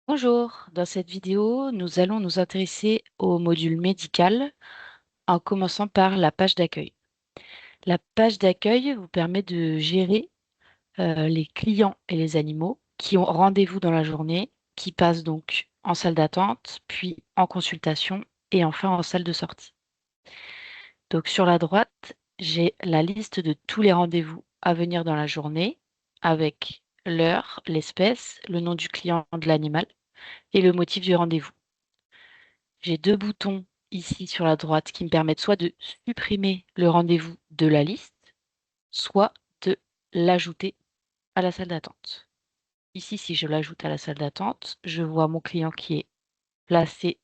Bonjour, dans cette vidéo, nous allons nous intéresser au module médical en commençant par la page d'accueil. La page d'accueil vous permet de gérer les clients et les animaux qui ont rendez-vous dans la journée, qui passent donc en salle d'attente, puis en consultation et enfin en salle de sortie. Donc sur la droite, j'ai la liste de tous les rendez-vous à venir dans la journée avec l'heure, l'espèce, le nom du client, de l'animal et le motif du rendez-vous. J'ai 2 boutons ici sur la droite qui me permettent soit de supprimer le rendez-vous de la liste, soit de l'ajouter à la salle d'attente. Ici, si je l'ajoute à la salle d'attente, je vois mon client qui est placé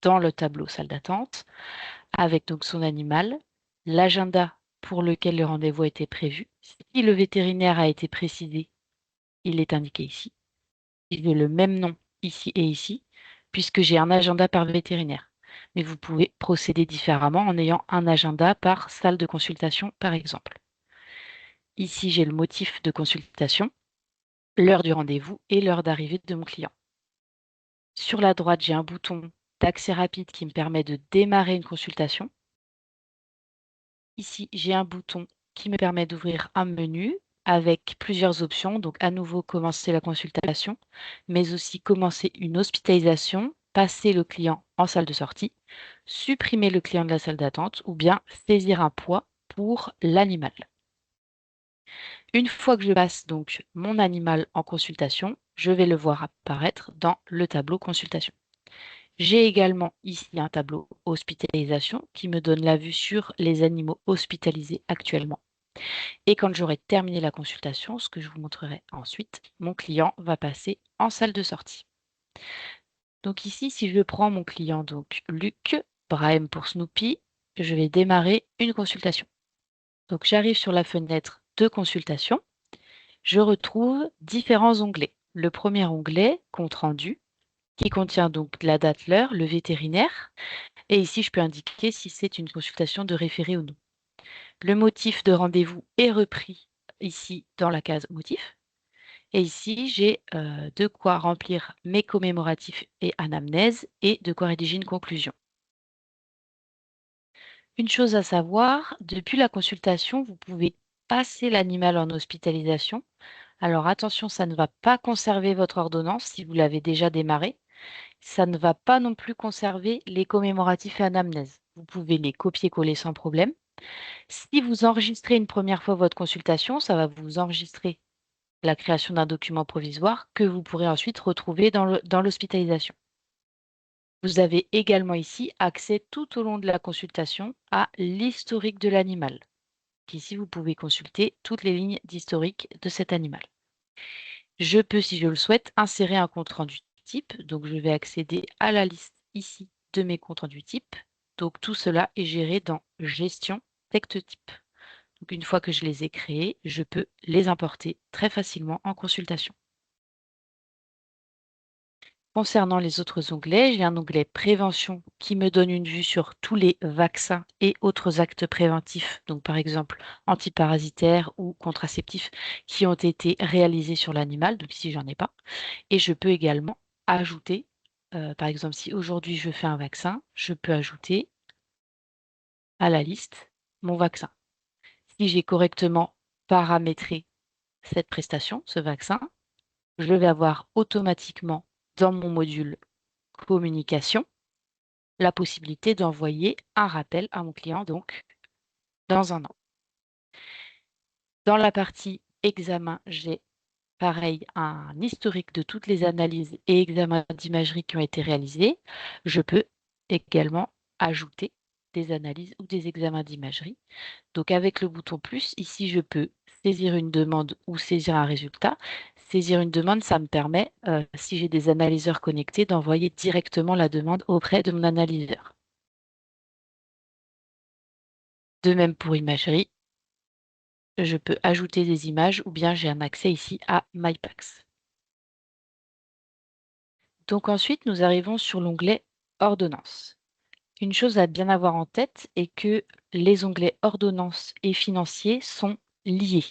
dans le tableau salle d'attente avec donc son animal, l'agenda pour lequel le rendez-vous a été prévu. Si le vétérinaire a été précisé, il est indiqué ici. J'ai le même nom ici et ici, puisque j'ai un agenda par vétérinaire. Mais vous pouvez procéder différemment en ayant un agenda par salle de consultation, par exemple. Ici, j'ai le motif de consultation, l'heure du rendez-vous et l'heure d'arrivée de mon client. Sur la droite, j'ai un bouton d'accès rapide qui me permet de démarrer une consultation. Ici, j'ai un bouton qui me permet d'ouvrir un menu avec plusieurs options. Donc, à nouveau, commencer la consultation, mais aussi commencer une hospitalisation, passer le client en salle de sortie, supprimer le client de la salle d'attente ou bien saisir un poids pour l'animal. Une fois que je passe donc mon animal en consultation, je vais le voir apparaître dans le tableau consultation. J'ai également ici un tableau hospitalisation qui me donne la vue sur les animaux hospitalisés actuellement. Et quand j'aurai terminé la consultation, ce que je vous montrerai ensuite, mon client va passer en salle de sortie. Donc ici, si je prends mon client, donc Luc, Brahim pour Snoopy, je vais démarrer une consultation. Donc j'arrive sur la fenêtre de consultation, je retrouve différents onglets. Le premier onglet, compte rendu, qui contient donc la date, l'heure, le vétérinaire, et ici je peux indiquer si c'est une consultation de référé ou non. Le motif de rendez-vous est repris ici dans la case motif. Et ici, j'ai de quoi remplir mes commémoratifs et anamnèse et de quoi rédiger une conclusion. Une chose à savoir, depuis la consultation, vous pouvez passer l'animal en hospitalisation. Alors attention, ça ne va pas conserver votre ordonnance si vous l'avez déjà démarrée. Ça ne va pas non plus conserver les commémoratifs et anamnèse. Vous pouvez les copier-coller sans problème. Si vous enregistrez une première fois votre consultation, ça va vous enregistrer la création d'un document provisoire que vous pourrez ensuite retrouver dans l'hospitalisation. Vous avez également ici accès tout au long de la consultation à l'historique de l'animal. Ici, vous pouvez consulter toutes les lignes d'historique de cet animal. Je peux, si je le souhaite, insérer un compte-rendu type. Donc, je vais accéder à la liste ici de mes comptes-rendus type. Donc, tout cela est géré dans Gestion texte type. Donc, une fois que je les ai créés, je peux les importer très facilement en consultation. Concernant les autres onglets, j'ai un onglet prévention qui me donne une vue sur tous les vaccins et autres actes préventifs, donc par exemple antiparasitaires ou contraceptifs qui ont été réalisés sur l'animal, donc ici j'en ai pas. Et je peux également ajouter, par exemple si aujourd'hui je fais un vaccin, je peux ajouter à la liste mon vaccin. Si j'ai correctement paramétré cette prestation, ce vaccin, je vais avoir automatiquement dans mon module communication la possibilité d'envoyer un rappel à mon client, donc dans un an. Dans la partie examen, j'ai pareil un historique de toutes les analyses et examens d'imagerie qui ont été réalisés. Je peux également ajouter des analyses ou des examens d'imagerie. Donc avec le bouton plus, ici je peux saisir une demande ou saisir un résultat. Saisir une demande, ça me permet, si j'ai des analyseurs connectés, d'envoyer directement la demande auprès de mon analyseur. De même pour imagerie, je peux ajouter des images ou bien j'ai un accès ici à MyPax. Donc ensuite, nous arrivons sur l'onglet Ordonnance. Une chose à bien avoir en tête est que les onglets Ordonnance et Financier sont liés.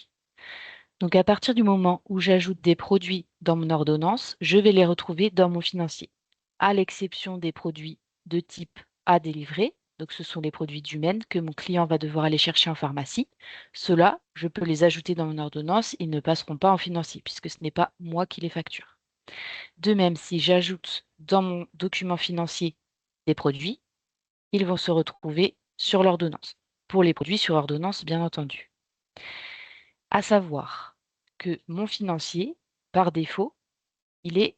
Donc, à partir du moment où j'ajoute des produits dans mon ordonnance, je vais les retrouver dans mon financier, à l'exception des produits de type à délivrer. Donc, ce sont les produits d'humaine que mon client va devoir aller chercher en pharmacie. Ceux-là, je peux les ajouter dans mon ordonnance. Ils ne passeront pas en financier puisque ce n'est pas moi qui les facture. De même, si j'ajoute dans mon document financier des produits, ils vont se retrouver sur l'ordonnance. Pour les produits sur ordonnance, bien entendu. À savoir que mon financier, par défaut, il est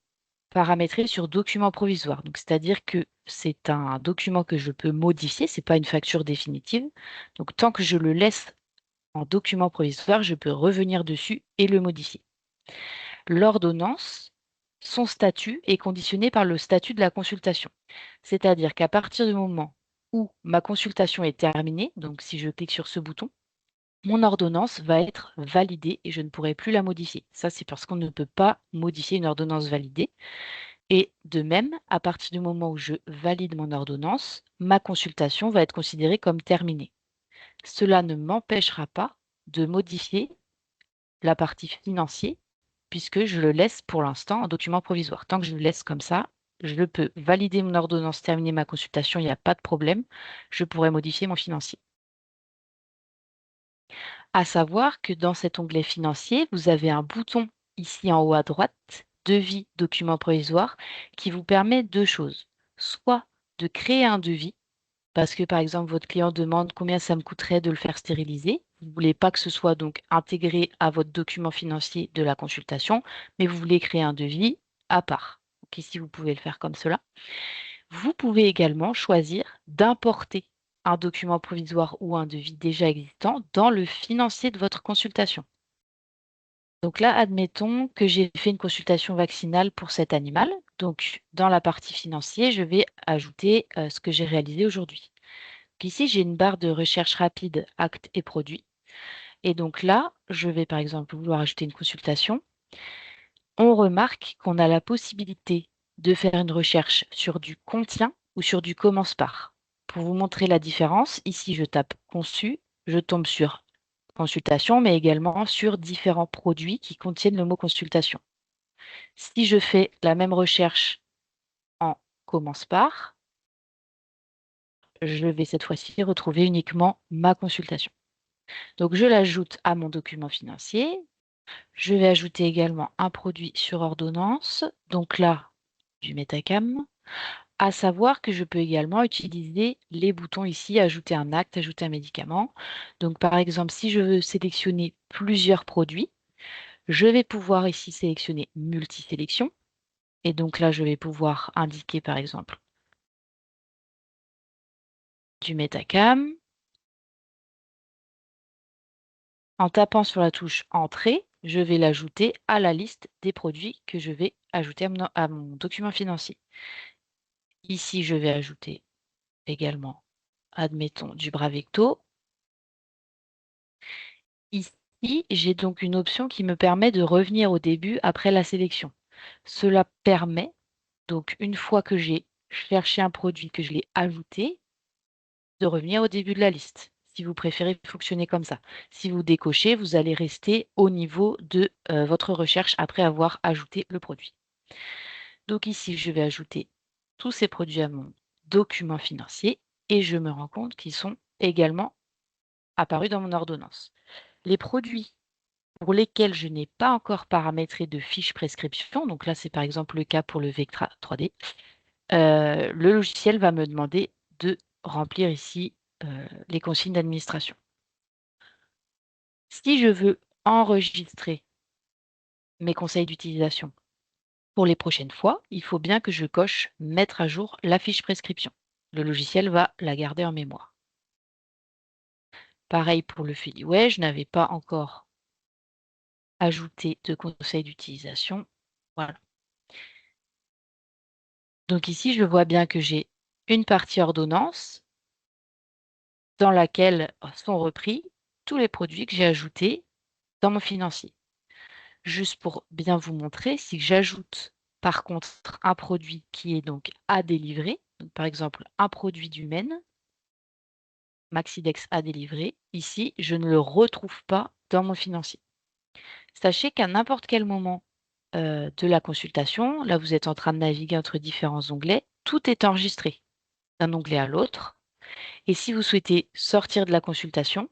paramétré sur document provisoire. Donc, c'est-à-dire que c'est un document que je peux modifier, ce n'est pas une facture définitive. Donc, tant que je le laisse en document provisoire, je peux revenir dessus et le modifier. L'ordonnance, son statut est conditionné par le statut de la consultation. C'est-à-dire qu'à partir du moment où ma consultation est terminée, donc si je clique sur ce bouton, mon ordonnance va être validée et je ne pourrai plus la modifier. Ça, c'est parce qu'on ne peut pas modifier une ordonnance validée. Et de même, à partir du moment où je valide mon ordonnance, ma consultation va être considérée comme terminée. Cela ne m'empêchera pas de modifier la partie financière puisque je le laisse pour l'instant en document provisoire. Tant que je le laisse comme ça, je peux valider mon ordonnance, terminer ma consultation, il n'y a pas de problème. Je pourrais modifier mon financier. À savoir que dans cet onglet financier, vous avez un bouton ici en haut à droite, devis, document provisoire, qui vous permet deux choses. Soit de créer un devis, parce que par exemple, votre client demande combien ça me coûterait de le faire stériliser. Vous ne voulez pas que ce soit donc intégré à votre document financier de la consultation, mais vous voulez créer un devis à part. Donc ici, vous pouvez le faire comme cela. Vous pouvez également choisir d'importer un document provisoire ou un devis déjà existant dans le financier de votre consultation. Donc là, admettons que j'ai fait une consultation vaccinale pour cet animal. Donc, dans la partie financier, je vais ajouter ce que j'ai réalisé aujourd'hui. Ici, j'ai une barre de recherche rapide, actes et produits. Et donc là, je vais par exemple vouloir ajouter une consultation. On remarque qu'on a la possibilité de faire une recherche sur du contient ou sur du commence par. Pour vous montrer la différence, ici, je tape conçu, je tombe sur consultation, mais également sur différents produits qui contiennent le mot consultation. Si je fais la même recherche en commence par, je vais cette fois-ci retrouver uniquement ma consultation. Donc, je l'ajoute à mon document financier. Je vais ajouter également un produit sur ordonnance. Donc là, du Metacam. À savoir que je peux également utiliser les boutons ici, ajouter un acte, ajouter un médicament. Donc, par exemple, si je veux sélectionner plusieurs produits, je vais pouvoir ici sélectionner multisélection. Et donc là, je vais pouvoir indiquer, par exemple, du Metacam. En tapant sur la touche Entrée, je vais l'ajouter à la liste des produits que je vais ajouter à mon document financier. Ici, je vais ajouter également, admettons, du Bravecto. Ici, j'ai donc une option qui me permet de revenir au début après la sélection. Cela permet, donc une fois que j'ai cherché un produit, que je l'ai ajouté, de revenir au début de la liste, si vous préférez fonctionner comme ça. Si vous décochez, vous allez rester au niveau de votre recherche après avoir ajouté le produit. Donc ici, je vais ajouter tous ces produits à mon document financier et je me rends compte qu'ils sont également apparus dans mon ordonnance. Les produits pour lesquels je n'ai pas encore paramétré de fiche prescription, donc là c'est par exemple le cas pour le Vectra 3D, le logiciel va me demander de remplir ici les consignes d'administration. Si je veux enregistrer mes conseils d'utilisation pour les prochaines fois, il faut bien que je coche mettre à jour la fiche prescription. Le logiciel va la garder en mémoire. Pareil pour le Feliway, je n'avais pas encore ajouté de conseils d'utilisation. Voilà. Donc ici, je vois bien que j'ai une partie ordonnance dans laquelle sont repris tous les produits que j'ai ajoutés dans mon financier. Juste pour bien vous montrer, si j'ajoute par contre un produit qui est donc à délivrer, donc par exemple un produit d'humaine, Maxidex à délivrer, ici, je ne le retrouve pas dans mon financier. Sachez qu'à n'importe quel moment de la consultation, là vous êtes en train de naviguer entre différents onglets, tout est enregistré d'un onglet à l'autre. Et si vous souhaitez sortir de la consultation,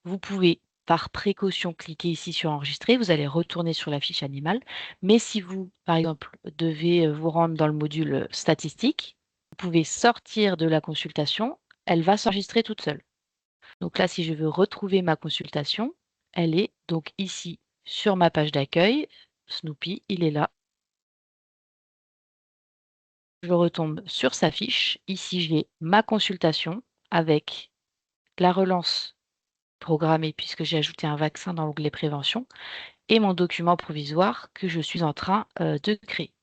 vous pouvez par précaution cliquer ici sur enregistrer, vous allez retourner sur la fiche animale. Mais si vous, par exemple, devez vous rendre dans le module statistique, vous pouvez sortir de la consultation, elle va s'enregistrer toute seule. Donc là, si je veux retrouver ma consultation, elle est donc ici sur ma page d'accueil. Snoopy, il est là. Je retombe sur sa fiche. Ici, j'ai ma consultation avec la relance programmée puisque j'ai ajouté un vaccin dans l'onglet prévention et mon document provisoire que je suis en train de créer.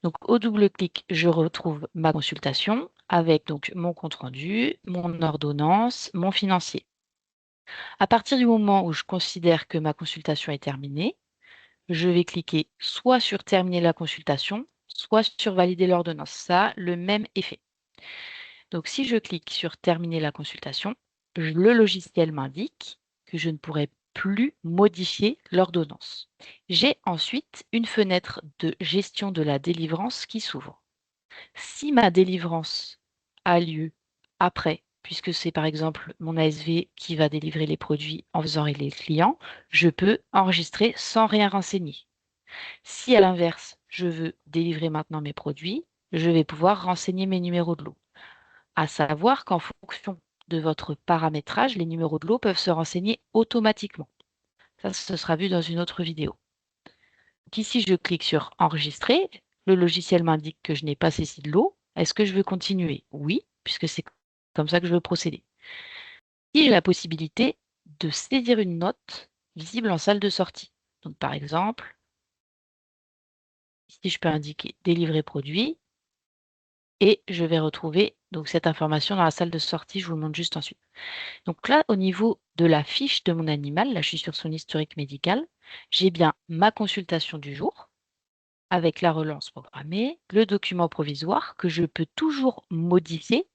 Donc au double clic, je retrouve ma consultation avec donc mon compte rendu, mon ordonnance, mon financier. À partir du moment où je considère que ma consultation est terminée, je vais cliquer soit sur terminer la consultation, soit sur valider l'ordonnance. Ça a le même effet. Donc si je clique sur terminer la consultation, le logiciel m'indique que je ne pourrai plus modifier l'ordonnance. J'ai ensuite une fenêtre de gestion de la délivrance qui s'ouvre. Si ma délivrance a lieu après, puisque c'est par exemple mon ASV qui va délivrer les produits en faisant les clients, je peux enregistrer sans rien renseigner. Si à l'inverse, je veux délivrer maintenant mes produits, je vais pouvoir renseigner mes numéros de lot. À savoir qu'en fonction de votre paramétrage, les numéros de lot peuvent se renseigner automatiquement. Ça, ce sera vu dans une autre vidéo. Donc ici, je clique sur enregistrer. Le logiciel m'indique que je n'ai pas saisi de lot. Est-ce que je veux continuer? Oui, puisque c'est comme ça que je veux procéder. Ici, j'ai la possibilité de saisir une note visible en salle de sortie. Donc par exemple, ici, je peux indiquer délivrer produit et je vais retrouver donc cette information dans la salle de sortie. Je vous le montre juste ensuite. Donc là, au niveau de la fiche de mon animal, là je suis sur son historique médical, j'ai bien ma consultation du jour avec la relance programmée, le document provisoire que je peux toujours modifier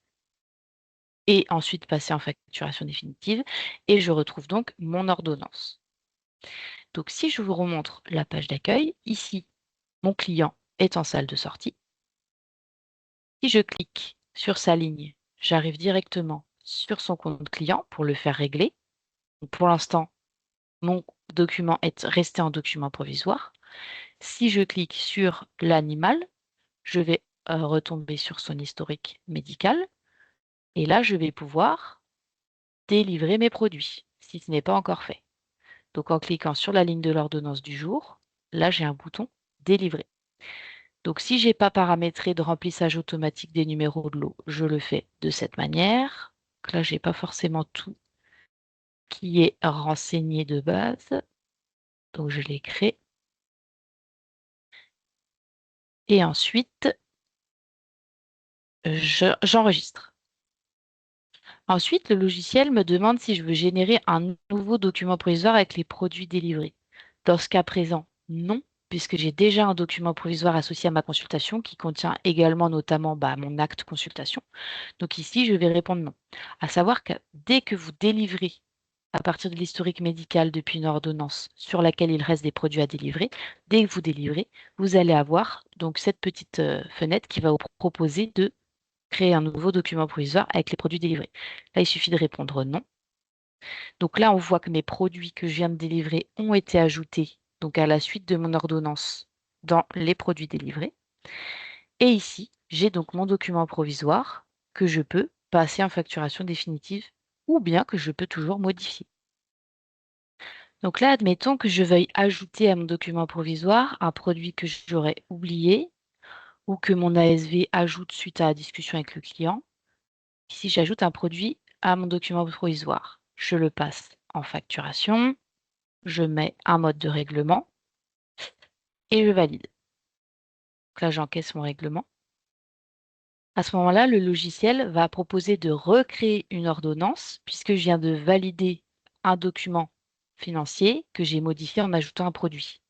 et ensuite passer en facturation définitive et je retrouve donc mon ordonnance. Donc si je vous remontre la page d'accueil, ici, mon client est en salle de sortie. Si je clique sur sa ligne, j'arrive directement sur son compte client pour le faire régler. Donc pour l'instant, mon document est resté en document provisoire. Si je clique sur l'animal, je vais retomber sur son historique médical et là, je vais pouvoir délivrer mes produits si ce n'est pas encore fait. Donc en cliquant sur la ligne de l'ordonnance du jour, là, j'ai un bouton délivrer. Donc si je n'ai pas paramétré de remplissage automatique des numéros de lot, je le fais de cette manière. Donc là, je n'ai pas forcément tout qui est renseigné de base. Donc je les crée. Et ensuite, j'enregistre. Ensuite, le logiciel me demande si je veux générer un nouveau document provisoire avec les produits délivrés. Dans ce cas présent, non, puisque j'ai déjà un document provisoire associé à ma consultation qui contient également notamment mon acte consultation. Donc ici, je vais répondre non. À savoir que dès que vous délivrez à partir de l'historique médical depuis une ordonnance sur laquelle il reste des produits à délivrer, dès que vous délivrez, vous allez avoir donc cette petite fenêtre qui va vous proposer de créer un nouveau document provisoire avec les produits délivrés. Là, il suffit de répondre non. Donc là, on voit que mes produits que je viens de délivrer ont été ajoutés donc à la suite de mon ordonnance dans les produits délivrés. Et ici, j'ai donc mon document provisoire que je peux passer en facturation définitive ou bien que je peux toujours modifier. Donc là, admettons que je veuille ajouter à mon document provisoire un produit que j'aurais oublié ou que mon ASV ajoute suite à la discussion avec le client. Ici, j'ajoute un produit à mon document provisoire. Je le passe en facturation, je mets un mode de règlement et je valide. Donc là, j'encaisse mon règlement. À ce moment-là, le logiciel va proposer de recréer une ordonnance puisque je viens de valider un document financier que j'ai modifié en ajoutant un produit.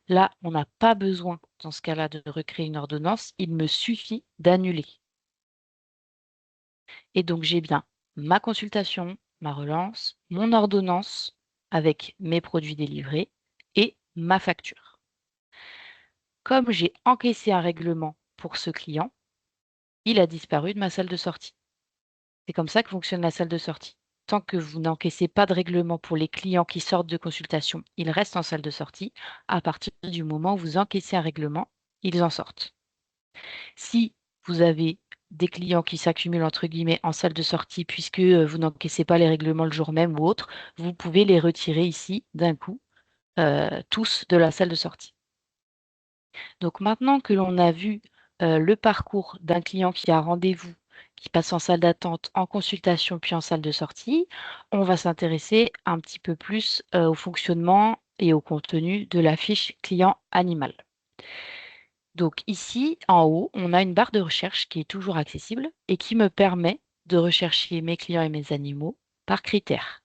Là, on n'a pas besoin, dans ce cas-là, de recréer une ordonnance. Il me suffit d'annuler. Et donc, j'ai bien ma consultation, ma relance, mon ordonnance avec mes produits délivrés et ma facture. Comme j'ai encaissé un règlement pour ce client, il a disparu de ma salle de sortie. C'est comme ça que fonctionne la salle de sortie. Tant que vous n'encaissez pas de règlement pour les clients qui sortent de consultation, ils restent en salle de sortie. À partir du moment où vous encaissez un règlement, ils en sortent. Si vous avez des clients qui s'accumulent entre guillemets en salle de sortie puisque vous n'encaissez pas les règlements le jour même ou autre, vous pouvez les retirer ici d'un coup, tous de la salle de sortie. Donc maintenant que l'on a vu le parcours d'un client qui a rendez-vous, qui passe en salle d'attente, en consultation, puis en salle de sortie, on va s'intéresser un petit peu plus au fonctionnement et au contenu de la fiche client animal. Donc ici, en haut, on a une barre de recherche qui est toujours accessible et qui me permet de rechercher mes clients et mes animaux par critères.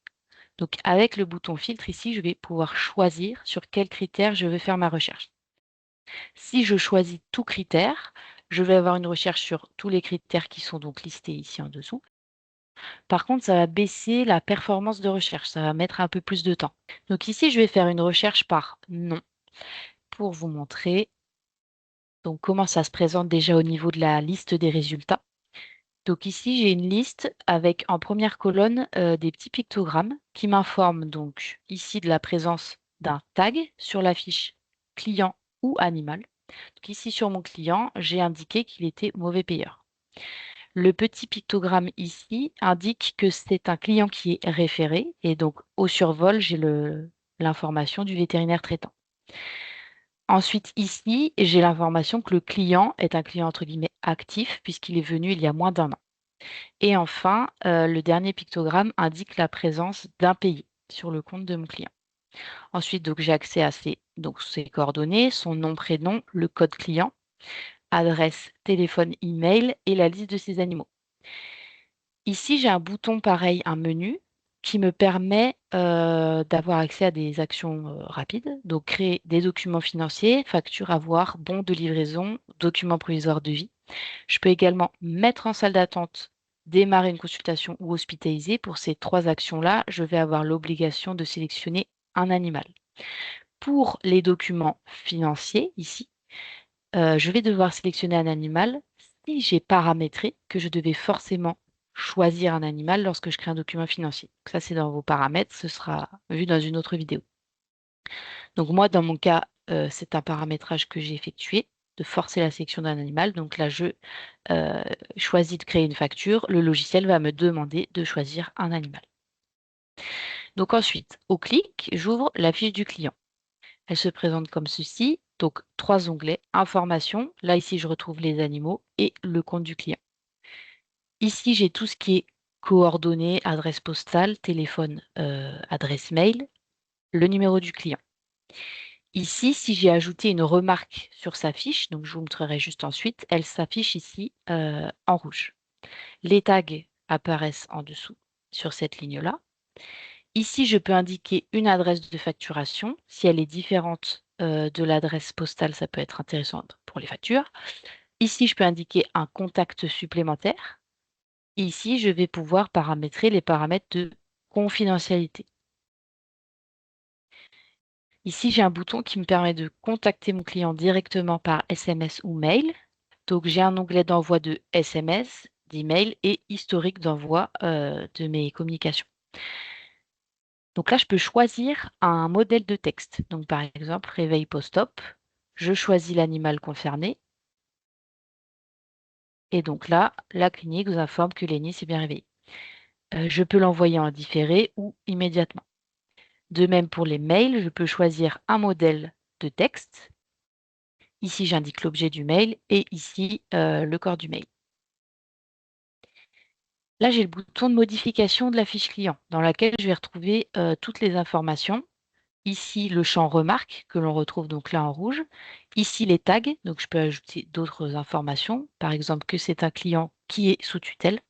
Donc avec le bouton filtre ici, je vais pouvoir choisir sur quels critères je veux faire ma recherche. Si je choisis tout critère, je vais avoir une recherche sur tous les critères qui sont donc listés ici en dessous. Par contre, ça va baisser la performance de recherche, ça va mettre un peu plus de temps. Donc ici, je vais faire une recherche par nom pour vous montrer donc comment ça se présente déjà au niveau de la liste des résultats. Donc ici, j'ai une liste avec en première colonne des petits pictogrammes qui m'informent donc ici de la présence d'un tag sur la fiche client ou animal. Donc ici sur mon client, j'ai indiqué qu'il était mauvais payeur. Le petit pictogramme ici indique que c'est un client qui est référé et donc au survol, j'ai l'information du vétérinaire traitant. Ensuite, ici, j'ai l'information que le client est un client entre guillemets actif puisqu'il est venu il y a moins d'1 an. Et enfin, le dernier pictogramme indique la présence d'impayés sur le compte de mon client. Ensuite, donc, j'ai accès à ses coordonnées, son nom, prénom, le code client, adresse, téléphone, email et la liste de ses animaux. Ici, j'ai un bouton pareil, un menu, qui me permet d'avoir accès à des actions rapides. Donc, créer des documents financiers, factures à voir, bons de livraison, documents provisoires de vie. Je peux également mettre en salle d'attente, démarrer une consultation ou hospitaliser. Pour ces 3 actions-là, je vais avoir l'obligation de sélectionner un animal. Pour les documents financiers, ici, je vais devoir sélectionner un animal si j'ai paramétré que je devais forcément choisir un animal lorsque je crée un document financier. Donc ça, c'est dans vos paramètres, ce sera vu dans une autre vidéo. Donc moi, dans mon cas, c'est un paramétrage que j'ai effectué, de forcer la sélection d'un animal. Donc là, je choisis de créer une facture. Le logiciel va me demander de choisir un animal. Donc ensuite, au clic, j'ouvre la fiche du client. Elle se présente comme ceci. Donc 3 onglets, information. Là, ici, je retrouve les animaux et le compte du client. Ici, j'ai tout ce qui est coordonnées, adresse postale, téléphone, adresse mail, le numéro du client. Ici, si j'ai ajouté une remarque sur sa fiche, donc je vous montrerai juste ensuite, elle s'affiche ici en rouge. Les tags apparaissent en dessous sur cette ligne-là. Ici, je peux indiquer une adresse de facturation. Si elle est différente de l'adresse postale, ça peut être intéressant pour les factures. Ici, je peux indiquer un contact supplémentaire. Ici, je vais pouvoir paramétrer les paramètres de confidentialité. Ici, j'ai un bouton qui me permet de contacter mon client directement par SMS ou mail. Donc, j'ai un onglet d'envoi de SMS, d'email et historique d'envoi de mes communications. Donc là, je peux choisir un modèle de texte. Donc, par exemple, réveil post-op. Je choisis l'animal concerné. Et donc là, la clinique vous informe que Lenny s'est bien réveillé. Je peux l'envoyer en différé ou immédiatement. De même pour les mails, je peux choisir un modèle de texte. Ici, j'indique l'objet du mail et ici, le corps du mail. Là, j'ai le bouton de modification de la fiche client dans laquelle je vais retrouver toutes les informations. Ici, le champ remarque que l'on retrouve donc là en rouge. Ici, les tags, donc je peux ajouter d'autres informations, par exemple que c'est un client qui est sous tutelle.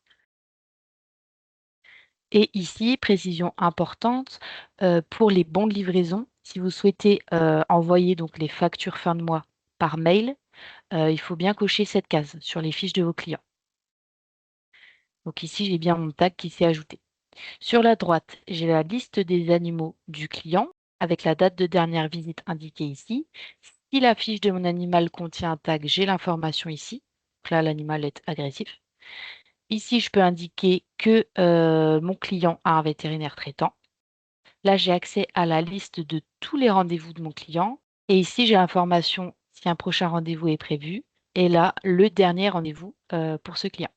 Et ici, précision importante, pour les bons de livraison, si vous souhaitez envoyer donc les factures fin de mois par mail, il faut bien cocher cette case sur les fiches de vos clients. Donc ici, j'ai bien mon tag qui s'est ajouté. Sur la droite, j'ai la liste des animaux du client. avec la date de dernière visite indiquée ici. Si la fiche de mon animal contient un tag, j'ai l'information ici. Donc là, l'animal est agressif. Ici, je peux indiquer que mon client a un vétérinaire traitant. Là, j'ai accès à la liste de tous les rendez-vous de mon client. Et ici, j'ai l'information si un prochain rendez-vous est prévu. Et là, le dernier rendez-vous pour ce client.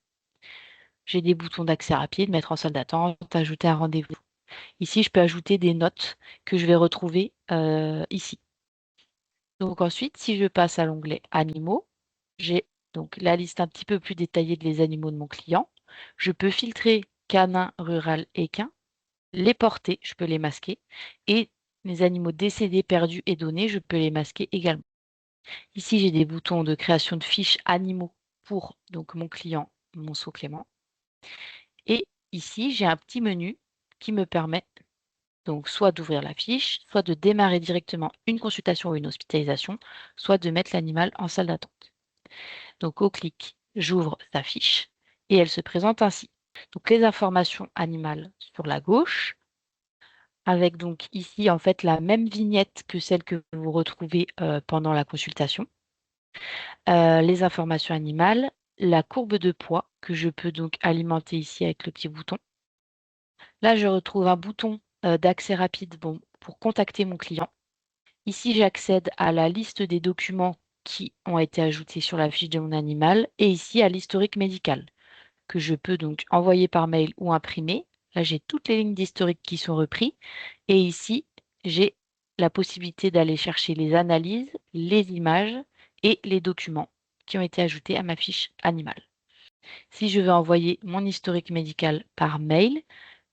J'ai des boutons d'accès rapide, mettre en salle d'attente, ajouter un rendez-vous. Ici, je peux ajouter des notes que je vais retrouver ici. Donc ensuite, si je passe à l'onglet Animaux, j'ai donc la liste un petit peu plus détaillée des animaux de mon client. Je peux filtrer canin, rural, équin, les porter, je peux les masquer, et les animaux décédés, perdus et donnés, je peux les masquer également. Ici, j'ai des boutons de création de fiches animaux pour donc mon client, Monceau Clément. Et ici, j'ai un petit menu qui me permet donc soit d'ouvrir la fiche, soit de démarrer directement une consultation ou une hospitalisation, soit de mettre l'animal en salle d'attente. Donc au clic, j'ouvre sa fiche et elle se présente ainsi. Donc les informations animales sur la gauche, avec donc ici en fait la même vignette que celle que vous retrouvez pendant la consultation. Les informations animales, la courbe de poids que je peux donc alimenter ici avec le petit bouton. Là, je retrouve un bouton d'accès rapide pour contacter mon client. Ici, j'accède à la liste des documents qui ont été ajoutés sur la fiche de mon animal et ici à l'historique médical que je peux donc envoyer par mail ou imprimer. Là, j'ai toutes les lignes d'historique qui sont reprises et ici, j'ai la possibilité d'aller chercher les analyses, les images et les documents qui ont été ajoutés à ma fiche animale. Si je veux envoyer mon historique médical par mail,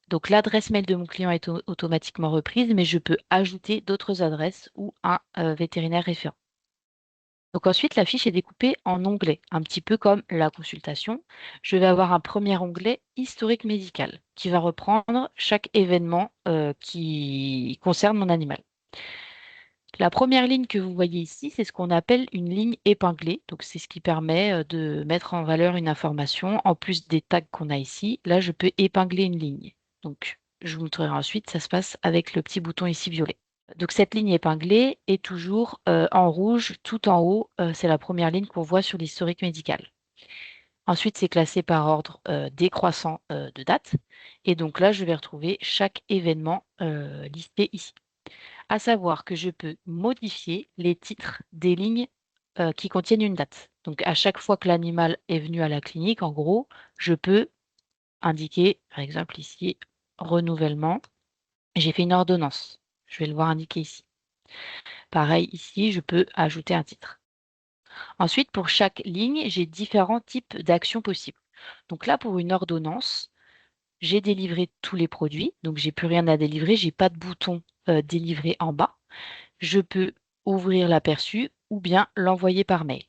donc l'adresse mail de mon client est automatiquement reprise, mais je peux ajouter d'autres adresses ou un vétérinaire référent. Donc ensuite, la fiche est découpée en onglets, un petit peu comme la consultation. Je vais avoir un premier onglet historique médical qui va reprendre chaque événement qui concerne mon animal. La première ligne que vous voyez ici, c'est ce qu'on appelle une ligne épinglée. Donc c'est ce qui permet de mettre en valeur une information. En plus des tags qu'on a ici, là je peux épingler une ligne. Donc je vous montrerai ensuite, ça se passe avec le petit bouton ici violet. Donc cette ligne épinglée est toujours en rouge tout en haut. C'est la première ligne qu'on voit sur l'historique médical. Ensuite, c'est classé par ordre décroissant de date. Et donc là, je vais retrouver chaque événement listé ici. À savoir que je peux modifier les titres des lignes qui contiennent une date. Donc à chaque fois que l'animal est venu à la clinique, en gros, je peux indiquer, par exemple ici, renouvellement. J'ai fait une ordonnance. Je vais le voir indiqué ici. Pareil, ici, je peux ajouter un titre. Ensuite, pour chaque ligne, j'ai différents types d'actions possibles. Donc là, pour une ordonnance, j'ai délivré tous les produits. Donc, j'ai plus rien à délivrer. J'ai pas de bouton délivrer en bas. Je peux ouvrir l'aperçu ou bien l'envoyer par mail.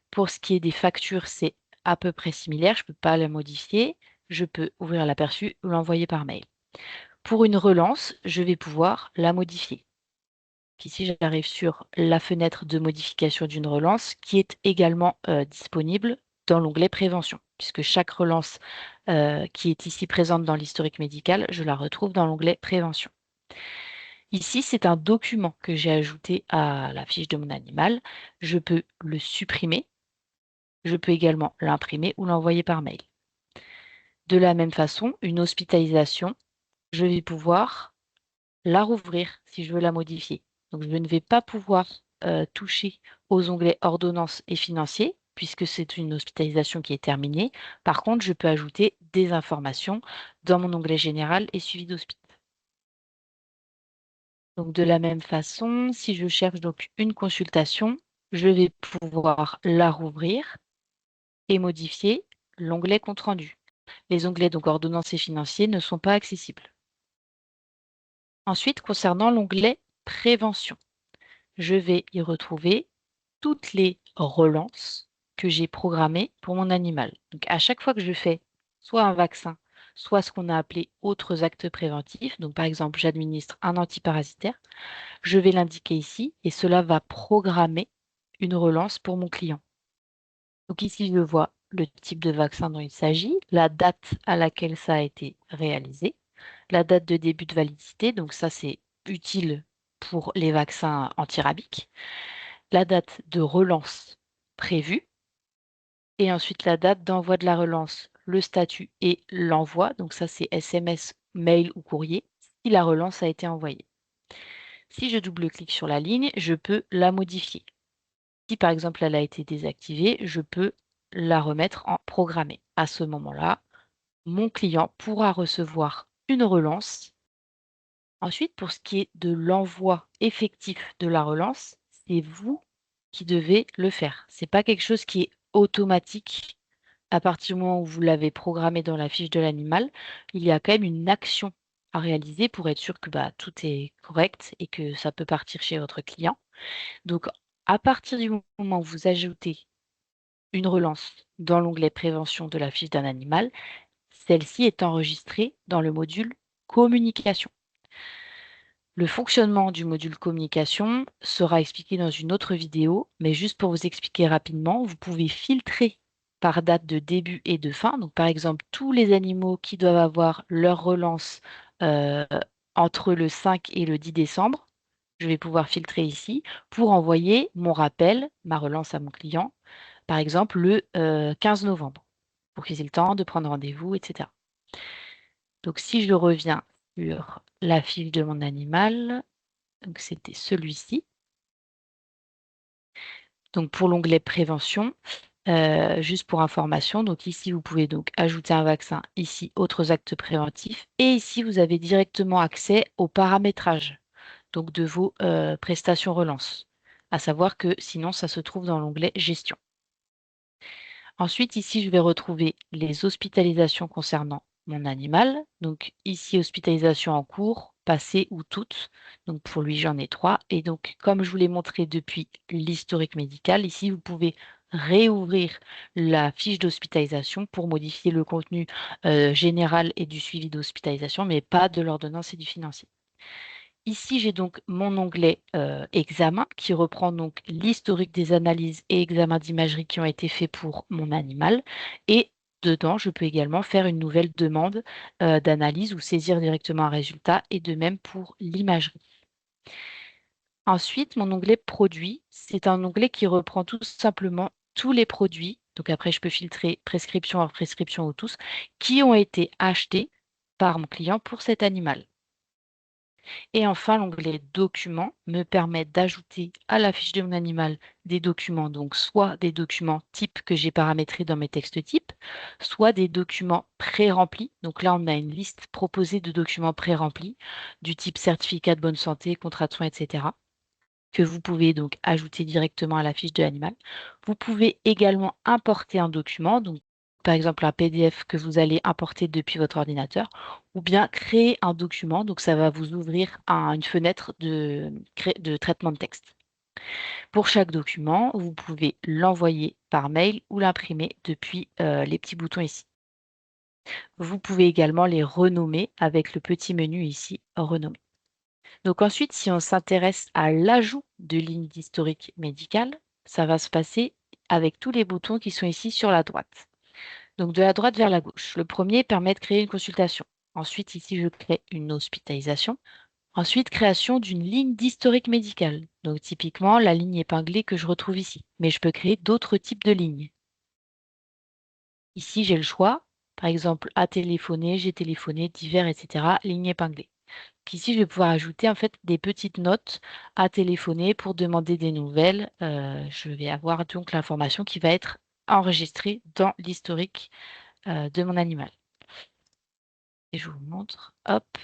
Pour ce qui est des factures, c'est à peu près similaire. Je ne peux pas la modifier. Je peux ouvrir l'aperçu ou l'envoyer par mail. Pour une relance, je vais pouvoir la modifier. Ici, j'arrive sur la fenêtre de modification d'une relance qui est également disponible dans l'onglet Prévention, puisque chaque relance qui est ici présente dans l'historique médical, je la retrouve dans l'onglet Prévention. Ici, c'est un document que j'ai ajouté à la fiche de mon animal. Je peux le supprimer. Je peux également l'imprimer ou l'envoyer par mail. De la même façon, une hospitalisation, je vais pouvoir la rouvrir si je veux la modifier. Donc, je ne vais pas pouvoir toucher aux onglets ordonnance et financier puisque c'est une hospitalisation qui est terminée. Par contre, je peux ajouter des informations dans mon onglet général et suivi d'hospice. Donc, de la même façon, si je cherche donc une consultation, je vais pouvoir la rouvrir et modifier l'onglet compte rendu. Les onglets donc ordonnance et financier ne sont pas accessibles. Ensuite, concernant l'onglet prévention, je vais y retrouver toutes les relances que j'ai programmées pour mon animal. Donc, à chaque fois que je fais soit un vaccin, soit ce qu'on a appelé autres actes préventifs, donc par exemple, j'administre un antiparasitaire, je vais l'indiquer ici et cela va programmer une relance pour mon client. Donc ici, je vois le type de vaccin dont il s'agit, la date à laquelle ça a été réalisé, la date de début de validité, donc ça c'est utile pour les vaccins antirabiques, la date de relance prévue et ensuite la date d'envoi de la relance, le statut et l'envoi. Donc ça, c'est SMS, mail ou courrier, si la relance a été envoyée. Si je double-clique sur la ligne, je peux la modifier. Si par exemple elle a été désactivée, je peux la remettre en programmé. À ce moment-là, mon client pourra recevoir une relance. Ensuite, pour ce qui est de l'envoi effectif de la relance, c'est vous qui devez le faire. Ce n'est pas quelque chose qui est automatique à partir du moment où vous l'avez programmé dans la fiche de l'animal. Il y a quand même une action à réaliser pour être sûr que tout est correct et que ça peut partir chez votre client. Donc, à partir du moment où vous ajoutez une relance dans l'onglet prévention de la fiche d'un animal, celle-ci est enregistrée dans le module communication. Le fonctionnement du module communication sera expliqué dans une autre vidéo, mais juste pour vous expliquer rapidement, vous pouvez filtrer par date de début et de fin. Donc, par exemple, tous les animaux qui doivent avoir leur relance euh, entre le 5 et le 10 décembre, je vais pouvoir filtrer ici pour envoyer mon rappel, ma relance à mon client, par exemple le 15 novembre, pour qu'ils aient le temps de prendre rendez-vous, etc. Donc, si je reviens sur la fiche de mon animal, donc c'était celui-ci. Donc, pour l'onglet prévention, juste pour information, donc ici, vous pouvez donc ajouter un vaccin, ici, autres actes préventifs, et ici, vous avez directement accès au paramétrage donc de vos prestations relance, à savoir que sinon, ça se trouve dans l'onglet gestion. Ensuite, ici, je vais retrouver les hospitalisations concernant mon animal. Donc ici, hospitalisation en cours, passée ou toutes. Donc pour lui, j'en ai 3. Et donc, comme je vous l'ai montré depuis l'historique médical, ici, vous pouvez réouvrir la fiche d'hospitalisation pour modifier le contenu général et du suivi d'hospitalisation, mais pas de l'ordonnance et du financier. Ici, j'ai donc mon onglet examen qui reprend donc l'historique des analyses et examens d'imagerie qui ont été faits pour mon animal. Et dedans, je peux également faire une nouvelle demande d'analyse ou saisir directement un résultat et de même pour l'imagerie. Ensuite, mon onglet produits, c'est un onglet qui reprend tout simplement tous les produits. Donc après, je peux filtrer prescription hors prescription ou tous qui ont été achetés par mon client pour cet animal. Et enfin, l'onglet documents me permet d'ajouter à la fiche de mon animal des documents, donc soit des documents types que j'ai paramétrés dans mes textes types, soit des documents pré-remplis. Donc là, on a une liste proposée de documents pré-remplis du type certificat de bonne santé, contrat de soins, etc., que vous pouvez donc ajouter directement à la fiche de l'animal. Vous pouvez également importer un document, donc par exemple un PDF que vous allez importer depuis votre ordinateur, ou bien créer un document, donc ça va vous ouvrir une fenêtre de traitement de texte. Pour chaque document, vous pouvez l'envoyer par mail ou l'imprimer depuis les petits boutons ici. Vous pouvez également les renommer avec le petit menu ici, renommer. Donc ensuite, si on s'intéresse à l'ajout de lignes d'historique médical, ça va se passer avec tous les boutons qui sont ici sur la droite. Donc de la droite vers la gauche. Le premier permet de créer une consultation. Ensuite, ici, je crée une hospitalisation. Ensuite, création d'une ligne d'historique médical. Donc typiquement, la ligne épinglée que je retrouve ici. Mais je peux créer d'autres types de lignes. Ici, j'ai le choix. Par exemple, à téléphoner, j'ai téléphoné, divers, etc. Ligne épinglée. Ici, je vais pouvoir ajouter en fait des petites notes à téléphoner pour demander des nouvelles. Je vais avoir donc l'information qui va être enregistrée dans l'historique de mon animal. Et je vous montre, hop,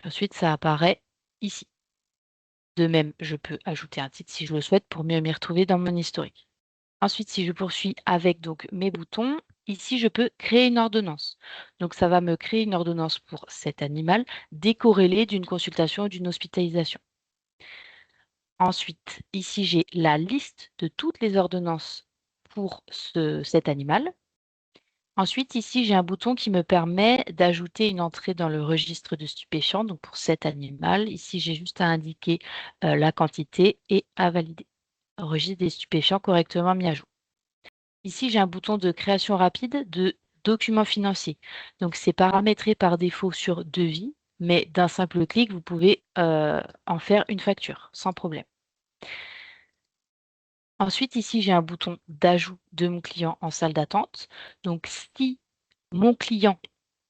ensuite ça apparaît ici. De même, je peux ajouter un titre si je le souhaite pour mieux m'y retrouver dans mon historique. Ensuite, si je poursuis avec donc mes boutons, ici je peux créer une ordonnance. Donc ça va me créer une ordonnance pour cet animal décorrélée d'une consultation ou d'une hospitalisation. Ensuite, ici, j'ai la liste de toutes les ordonnances pour cet animal. Ensuite, ici, j'ai un bouton qui me permet d'ajouter une entrée dans le registre de stupéfiants, donc pour cet animal. Ici, j'ai juste à indiquer la quantité et à valider. Registre des stupéfiants correctement mis à jour. Ici, j'ai un bouton de création rapide de documents financiers. Donc, c'est paramétré par défaut sur devis. mais d'un simple clic, vous pouvez en faire une facture sans problème. Ensuite, ici, j'ai un bouton d'ajout de mon client en salle d'attente. Donc, si mon client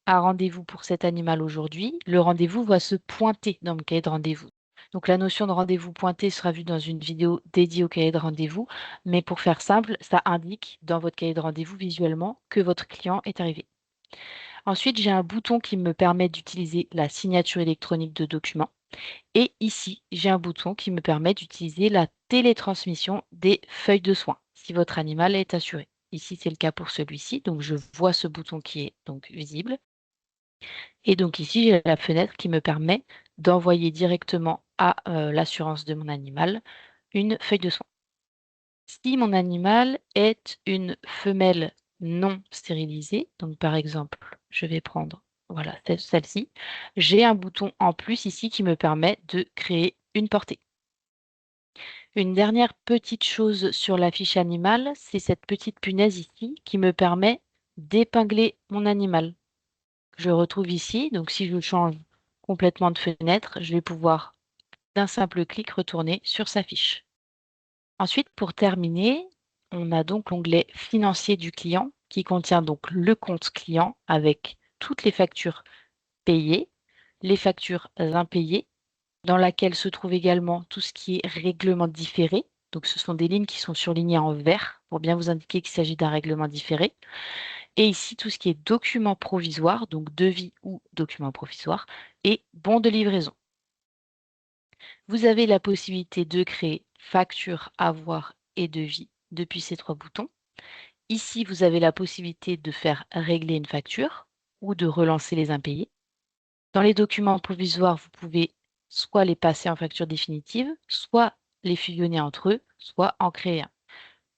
a rendez-vous pour cet animal aujourd'hui, le rendez-vous va se pointer dans mon cahier de rendez-vous. Donc, la notion de rendez-vous pointé sera vue dans une vidéo dédiée au cahier de rendez-vous, mais pour faire simple, ça indique dans votre cahier de rendez-vous visuellement que votre client est arrivé. Ensuite, j'ai un bouton qui me permet d'utiliser la signature électronique de documents. Et ici, j'ai un bouton qui me permet d'utiliser la télétransmission des feuilles de soins, si votre animal est assuré. Ici, c'est le cas pour celui-ci. Donc, je vois ce bouton qui est donc visible. Et donc ici, j'ai la fenêtre qui me permet d'envoyer directement à l'assurance de mon animal une feuille de soins. Si mon animal est une femelle non stérilisée, donc par exemple, je vais prendre voilà, celle-ci, j'ai un bouton en plus ici qui me permet de créer une portée. Une dernière petite chose sur la fiche animale, c'est cette petite punaise ici qui me permet d'épingler mon animal. Je retrouve ici, donc si je change complètement de fenêtre, je vais pouvoir d'un simple clic retourner sur sa fiche. Ensuite, pour terminer, on a donc l'onglet financier du client qui contient donc le compte client avec toutes les factures payées, les factures impayées, dans laquelle se trouve également tout ce qui est règlement différé. Donc, ce sont des lignes qui sont surlignées en vert pour bien vous indiquer qu'il s'agit d'un règlement différé. Et ici, tout ce qui est document provisoire, donc devis ou document provisoire, et bon de livraison. Vous avez la possibilité de créer facture, avoir et devis depuis ces trois boutons. Ici, vous avez la possibilité de faire régler une facture ou de relancer les impayés. Dans les documents provisoires, vous pouvez soit les passer en facture définitive, soit les fusionner entre eux, soit en créer un.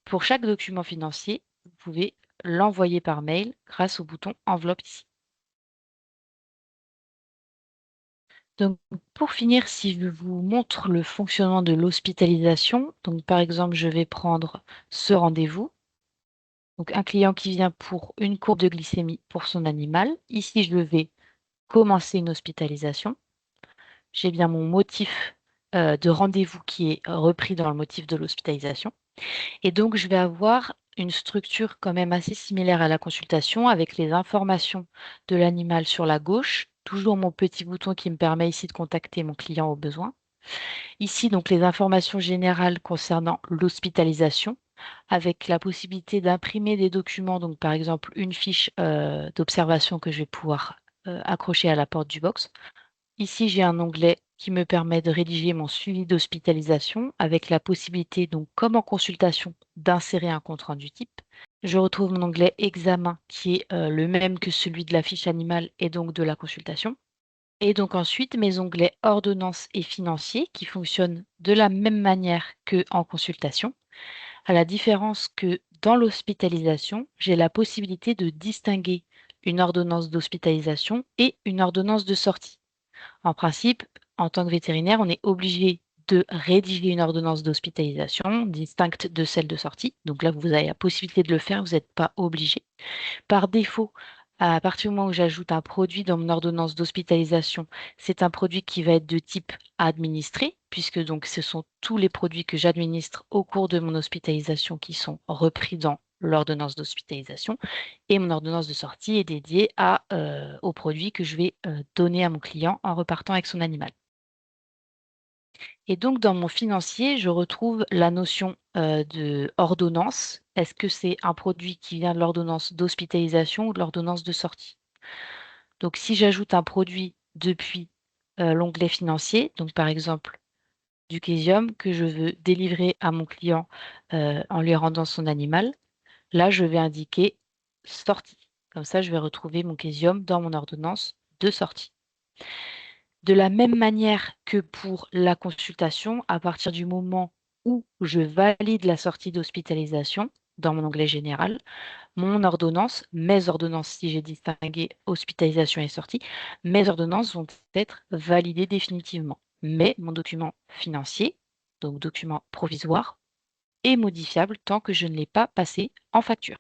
Pour chaque document financier, vous pouvez l'envoyer par mail grâce au bouton enveloppe ici. Donc, pour finir, si je vous montre le fonctionnement de l'hospitalisation, donc par exemple, je vais prendre ce rendez-vous. Donc, un client qui vient pour une courbe de glycémie pour son animal. Ici, je vais commencer une hospitalisation. J'ai bien mon motif de rendez-vous qui est repris dans le motif de l'hospitalisation. Et donc, je vais avoir une structure quand même assez similaire à la consultation avec les informations de l'animal sur la gauche, toujours mon petit bouton qui me permet ici de contacter mon client au besoin. Ici, donc, les informations générales concernant l'hospitalisation avec la possibilité d'imprimer des documents, donc par exemple une fiche d'observation que je vais pouvoir accrocher à la porte du box. Ici, j'ai un onglet qui me permet de rédiger mon suivi d'hospitalisation avec la possibilité, donc comme en consultation, d'insérer un compte-rendu type. Je retrouve mon onglet examen qui est le même que celui de la fiche animale et donc de la consultation. Et donc ensuite, mes onglets ordonnance et financier qui fonctionnent de la même manière qu'en consultation, à la différence que dans l'hospitalisation, j'ai la possibilité de distinguer une ordonnance d'hospitalisation et une ordonnance de sortie. En principe, en tant que vétérinaire, on est obligé de rédiger une ordonnance d'hospitalisation distincte de celle de sortie. Donc là, vous avez la possibilité de le faire, vous n'êtes pas obligé. Par défaut, à partir du moment où j'ajoute un produit dans mon ordonnance d'hospitalisation, c'est un produit qui va être de type administré, puisque donc ce sont tous les produits que j'administre au cours de mon hospitalisation qui sont repris dans l'ordonnance d'hospitalisation. Et mon ordonnance de sortie est dédiée aux produits que je vais donner à mon client en repartant avec son animal. Et donc, dans mon financier, je retrouve la notion de ordonnance. Est-ce que c'est un produit qui vient de l'ordonnance d'hospitalisation ou de l'ordonnance de sortie? Donc, si j'ajoute un produit depuis l'onglet financier, donc par exemple du Késium que je veux délivrer à mon client en lui rendant son animal, là, je vais indiquer sortie. Comme ça, je vais retrouver mon Késium dans mon ordonnance de sortie. De la même manière que pour la consultation, à partir du moment où je valide la sortie d'hospitalisation dans mon onglet général, mon ordonnance, mes ordonnances, si j'ai distingué hospitalisation et sortie, mes ordonnances vont être validées définitivement. Mais mon document financier, donc document provisoire, est modifiable tant que je ne l'ai pas passé en facture.